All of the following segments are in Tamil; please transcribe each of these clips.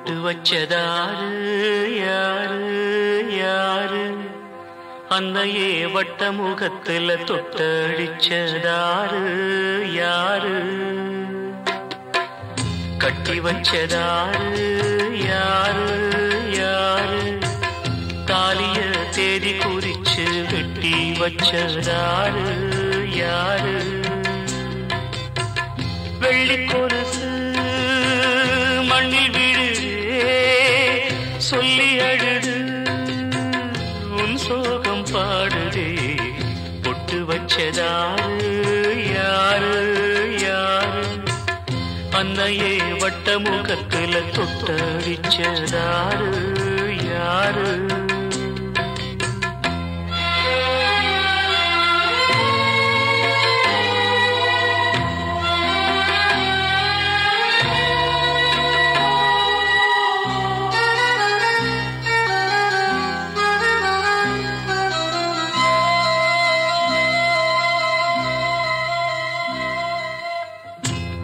பொட்டு வச்சதாரு யாரு யாரு அன்னையே வட்ட முகத்துல தொட்டடிச்சதாரு யாரு கட்டி வச்சதாரு யாரு யாரு தாலிய தேதி குறிச்சு வெட்டி வச்சதாரு யாரு வெள்ளி கொலுசு மண்ணில் விழுதே சொல்லி அழுது உன் சோகம் பாடுதே பொட்டு வச்சதாரு யாரு யாரு அன்னையே வட்ட முகத்துல தொட்டடிச்சதாரு யாரு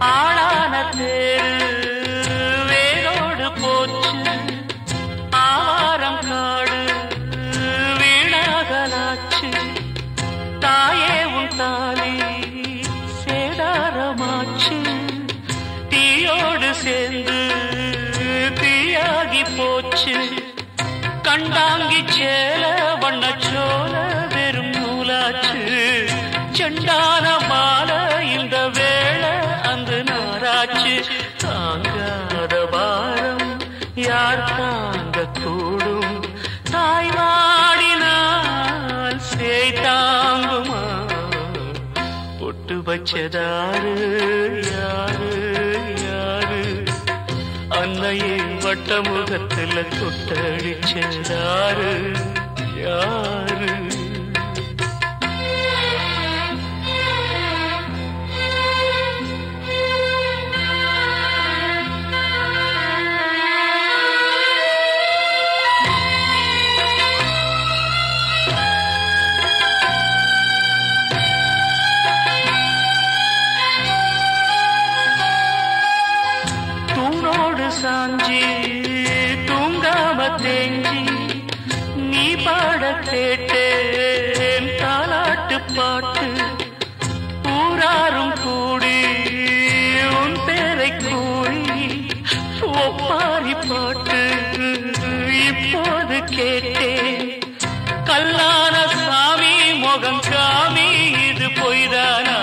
ஆளான தேரு வேரோடு போச்சு ஆவாரம் காடு வீணாகலாச்சு தாயே உன் தாலி சேதாரமாச்சு தீயோடு சேர்ந்து தீயாகி போச்சு கண்டாங்கி சேல வண்ணச்சோல வெறும் நூலாச்சு செண்டான மாலை இந்த வேளை அந்த நாராச்சு தாங்காத பாரம் யார் தாங்க கூடும் தாய்வாடினால் சேய் தாங்குமா பொட்டு வச்சதாரு யாரு யாரு அன்னையை வட்ட முகத்துல தொட்டடிச்சதாரு யாரு சாஞ்சி தூங்காம தேஞ்சி நீ பாட கேட்டேன் தாலாட்டு பாட்டு ஊராரும் கூடி உன் பேரை கூறி ஒப்பாரி பாட்டு இப்போது கேட்டேன் கல்லான சாமி முகம் காமி இது பொய்தானா